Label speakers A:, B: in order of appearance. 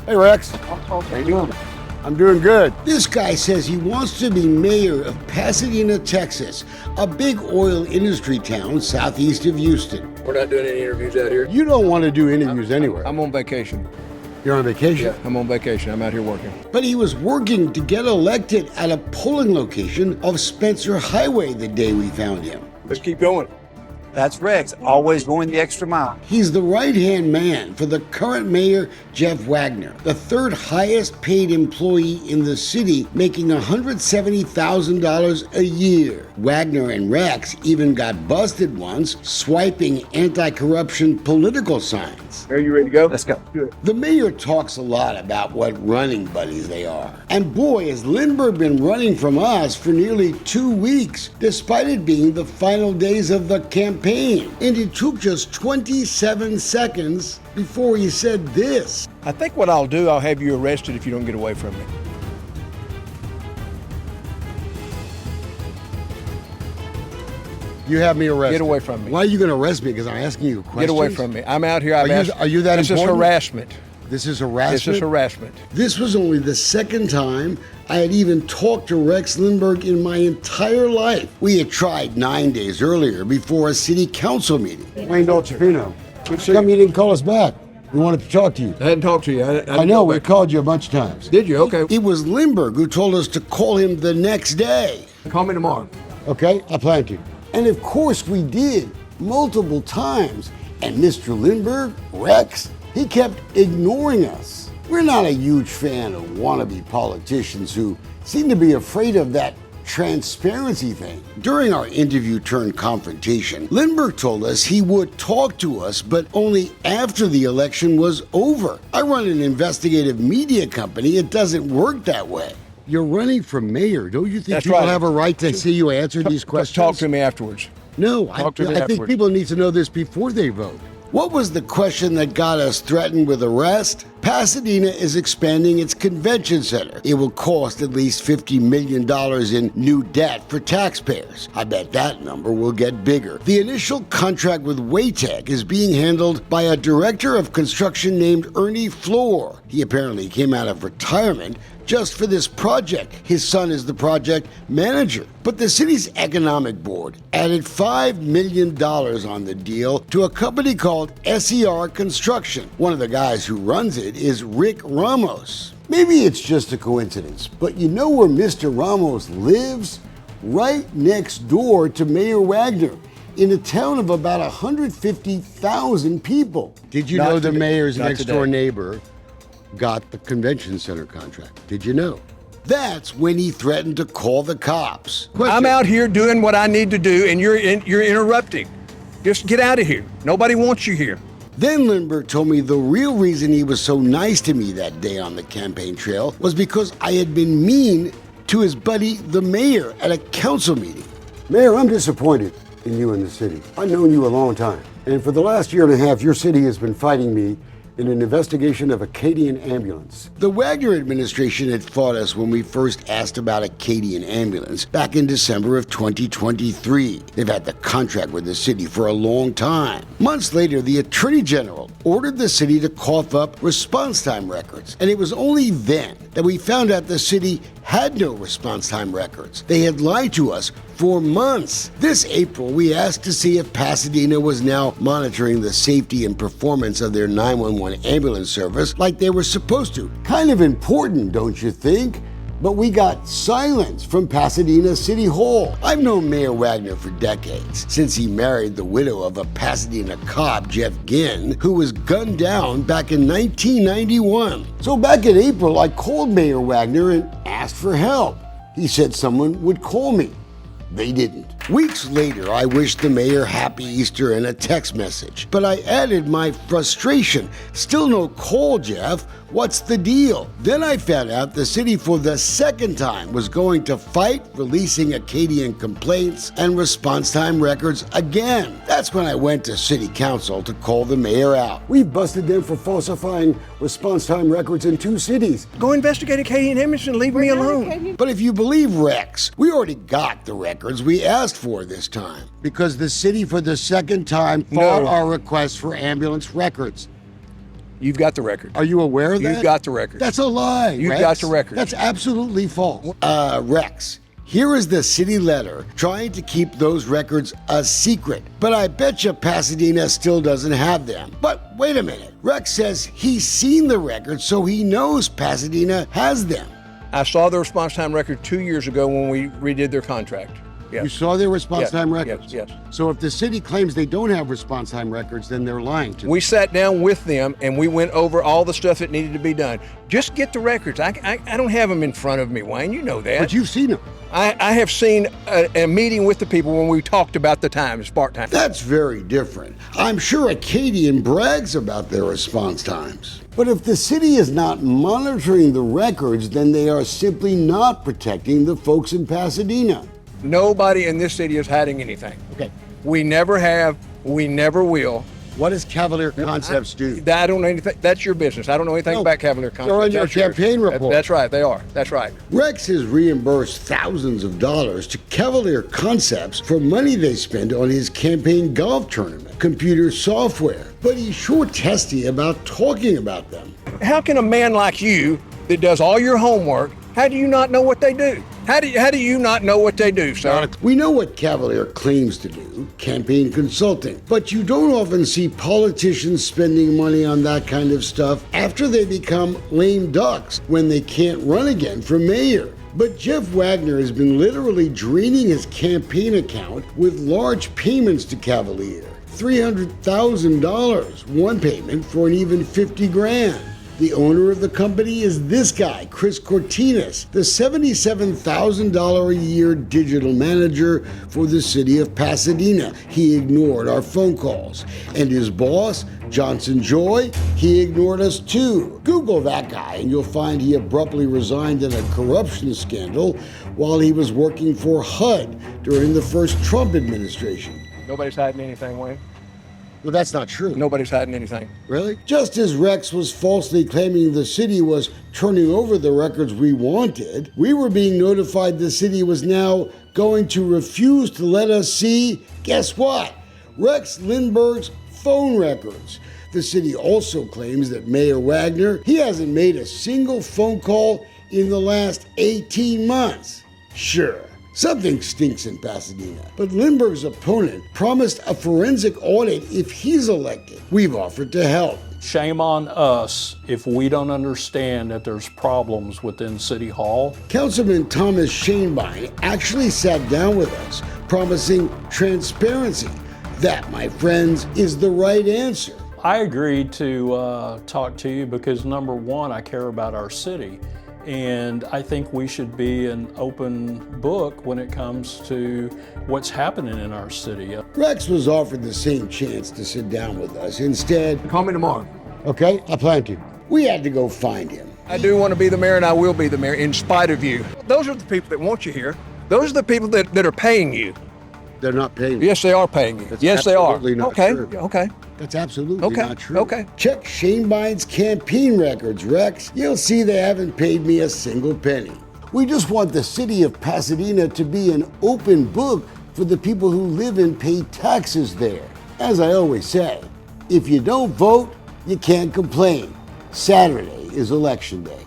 A: Hey, Rex.
B: How you doing?
A: I'm doing good.
C: This guy says he wants to be mayor of Pasadena, Texas, a big oil industry town southeast of Houston.
B: We're not doing any interviews out here.
A: You don't want to do interviews anywhere.
B: I'm on vacation.
A: You're on vacation?
B: Yeah, I'm on vacation. I'm out here working.
C: But he was working to get elected at a polling location of Spencer Highway the day we found him.
B: Let's keep going.
D: That's Rex, always going the extra mile.
C: He's the right-hand man for the current mayor, Jeff Wagner, the third highest paid employee in the city, making $170,000 a year. Wagner and Rex even got busted once swiping anti-corruption political signs.
B: Are you ready to go?
D: Let's go.
C: The mayor talks a lot about what running buddies they are. And boy, has Lindbergh been running from us for nearly 2 weeks, despite it being the final days of the campaign. And it took just 27 seconds before he said this.
B: I think what I'll do, I'll have you arrested if you don't get away from me.
A: You have me arrested.
B: Get away from me.
A: Why are you going to arrest me? Because I'm asking you questions?
B: Get away from me. I'm out here.
A: Are you that
B: This
A: important?
B: is harassment.
A: This is harassment?
B: This is harassment.
C: This was only the second time I had even talked to Rex Lindbergh in my entire life. We had tried 9 days earlier before a city council meeting.
A: Wayne Dolcefino.
B: Good
A: How come you didn't call us back? We wanted to talk to you.
B: I hadn't talked to you.
A: I know, we called you a bunch of times.
B: Did you? Okay.
C: It was Lindbergh who told us to call him the next day.
B: Call me tomorrow.
A: Okay, I plan to.
C: And of course we did, multiple times. And Mr. Lindbergh, Rex, he kept ignoring us. We're not a huge fan of wannabe politicians who seem to be afraid of that transparency thing. During our interview turned confrontation, Lindbergh told us he would talk to us, but only after the election was over. I run an investigative media company. It doesn't work that way.
A: You're running for mayor. Don't you think
B: That's
A: people
B: right.
A: have a right to see you answer these questions?
B: Talk to me afterwards.
A: No, I
B: Talk to me
A: think
B: afterwards.
A: people need to know this before they vote.
C: What was the question that got us threatened with arrest? Pasadena is expanding its convention center. It will cost at least $50 million in new debt for taxpayers. I bet that number will get bigger. The initial contract with Waytech is being handled by a director of construction named Ernie Floor. He apparently came out of retirement just for this project. His son is the project manager. But the city's economic board added $5 million on the deal to a company called SER Construction. One of the guys who runs it is Rick Ramos. Maybe it's just a coincidence, but you know where Mr. Ramos lives? Right next door to Mayor Wagner, in a town of about 150,000 people.
A: Did you
B: Not
A: know the
B: today.
A: mayor's
B: Not
A: next
B: today.
A: door neighbor got the convention center contract? Did you know?
C: That's when he threatened to call the cops.
B: I'm out here doing what I need to do, and you're interrupting. Just get out of here. Nobody wants you here.
C: Then Lindbergh told me the real reason he was so nice to me that day on the campaign trail was because I had been mean to his buddy, the mayor, at a council meeting.
A: Mayor, I'm disappointed in you and the city. I've known you a long time. And for the last year and a half, your city has been fighting me in an investigation of Acadian ambulance.
C: The Wagner administration had fought us when we first asked about Acadian ambulance back in December of 2023. They've had the contract with the city for a long time. Months later, the Attorney General ordered the city to cough up response time records. And it was only then that we found out the city had no response time records. They had lied to us for months. This April, we asked to see if Pasadena was now monitoring the safety and performance of their 911 ambulance service like they were supposed to. Kind of important, don't you think? But we got silence from Pasadena City Hall. I've known Mayor Wagner for decades, since he married the widow of a Pasadena cop, Jeff Ginn, who was gunned down back in 1991. So back in April, I called Mayor Wagner and asked for help. He said someone would call me. They didn't. Weeks later, I wished the mayor happy Easter in a text message, but I added my frustration. Still no call, Jeff. What's the deal? Then I found out the city for the second time was going to fight releasing Acadian complaints and response time records again. That's when I went to city council to call the mayor out.
A: We busted them for falsifying response time records in 2 cities.
B: Go investigate Acadian ambulance and leave me alone.
C: But if you believe Rex, we already got the records we asked for this time.
A: Because the city for the second time fought
B: No.
A: our request for ambulance records.
B: You've got the record.
A: Are you aware of that?
B: You've got the record.
A: That's a lie.
B: You've
A: Rex.
B: got the record.
A: That's absolutely false.
C: Rex, here is the city letter trying to keep those records a secret. But I bet you Pasadena still doesn't have them. But wait a minute. Rex says he's seen the records, so he knows Pasadena has them.
B: I saw the response time record 2 years ago when we redid their contract. Yes.
A: You saw their response
B: Yes,
A: time records?
B: yes.
A: So if the city claims they don't have response time records, then they're lying to
B: We sat down with them and we went over all the stuff that needed to be done. Just get the records. I don't have them in front of me, Wayne. You know that.
A: But you've seen them.
B: I have seen a meeting with the people when we talked about the time, spark time.
C: That's very different. I'm sure Acadian brags about their response times.
A: But if the city is not monitoring the records, then they are simply not protecting the folks in Pasadena.
B: Nobody in this city is hiding anything.
A: Okay.
B: We never have. We never will.
A: What does Cavalier Concepts do?
B: I don't know anything. That's your business. I don't know anything
A: No,
B: about Cavalier Concepts.
A: they're on your
B: That's yours.
A: campaign report.
B: That's right. They are. That's right.
C: Rex has reimbursed thousands of dollars to Cavalier Concepts for money they spent on his campaign golf tournament, computer software. But he's sure testy about talking about them.
B: How can a man like you that does all your homework, how do you not know what they do? How do you not know what they do, sir?
C: We know what Cavalier claims to do, campaign consulting, but you don't often see politicians spending money on that kind of stuff after they become lame ducks when they can't run again for mayor. But Jeff Wagner has been literally draining his campaign account with large payments to Cavalier. $300,000, one payment for an even 50 grand. The owner of the company is this guy, Chris Cortinas, the $77,000 a year digital manager for the city of Pasadena. He ignored our phone calls. And his boss, Johnson Joy, he ignored us too. Google that guy and you'll find he abruptly resigned in a corruption scandal while he was working for HUD during the first Trump administration.
B: Nobody's hiding anything, Wayne.
A: Well, that's not true.
B: Nobody's hiding anything.
A: Really?
C: Just as Rex was falsely claiming the city was turning over the records we wanted, we were being notified the city was now going to refuse to let us see, guess what? Rex Lindbergh's phone records. The city also claims that Mayor Wagner, he hasn't made a single phone call in the last 18 months. Sure. Something stinks in Pasadena, but Lindbergh's opponent promised a forensic audit if he's elected. We've offered to help.
E: Shame on us if we don't understand that there's problems within City Hall.
C: Councilman Thomas Schoenbein actually sat down with us, promising transparency. That, my friends, is the right answer.
E: I agreed to talk to you because number one, I care about our city. And I think we should be an open book when it comes to what's happening in our city.
C: Rex was offered the same chance to sit down with us. Instead,
B: Call me tomorrow.
A: Okay, I plan to.
C: we had to go find him.
B: I do want to be the mayor and I will be the mayor in spite of you. Those are the people that want you here. Those are the people that are paying you.
A: They're not paying me.
B: Yes, they are paying you.
A: That's
B: Yes, they are.
A: absolutely not
B: Okay,
A: true.
B: okay,
A: That's absolutely
B: okay,
A: not true.
B: okay.
C: Check Schoenbein's campaign records, Rex. You'll see they haven't paid me a single penny.
A: We just want the city of Pasadena to be an open book for the people who live and pay taxes there. As I always say, if you don't vote, you can't complain. Saturday is election day.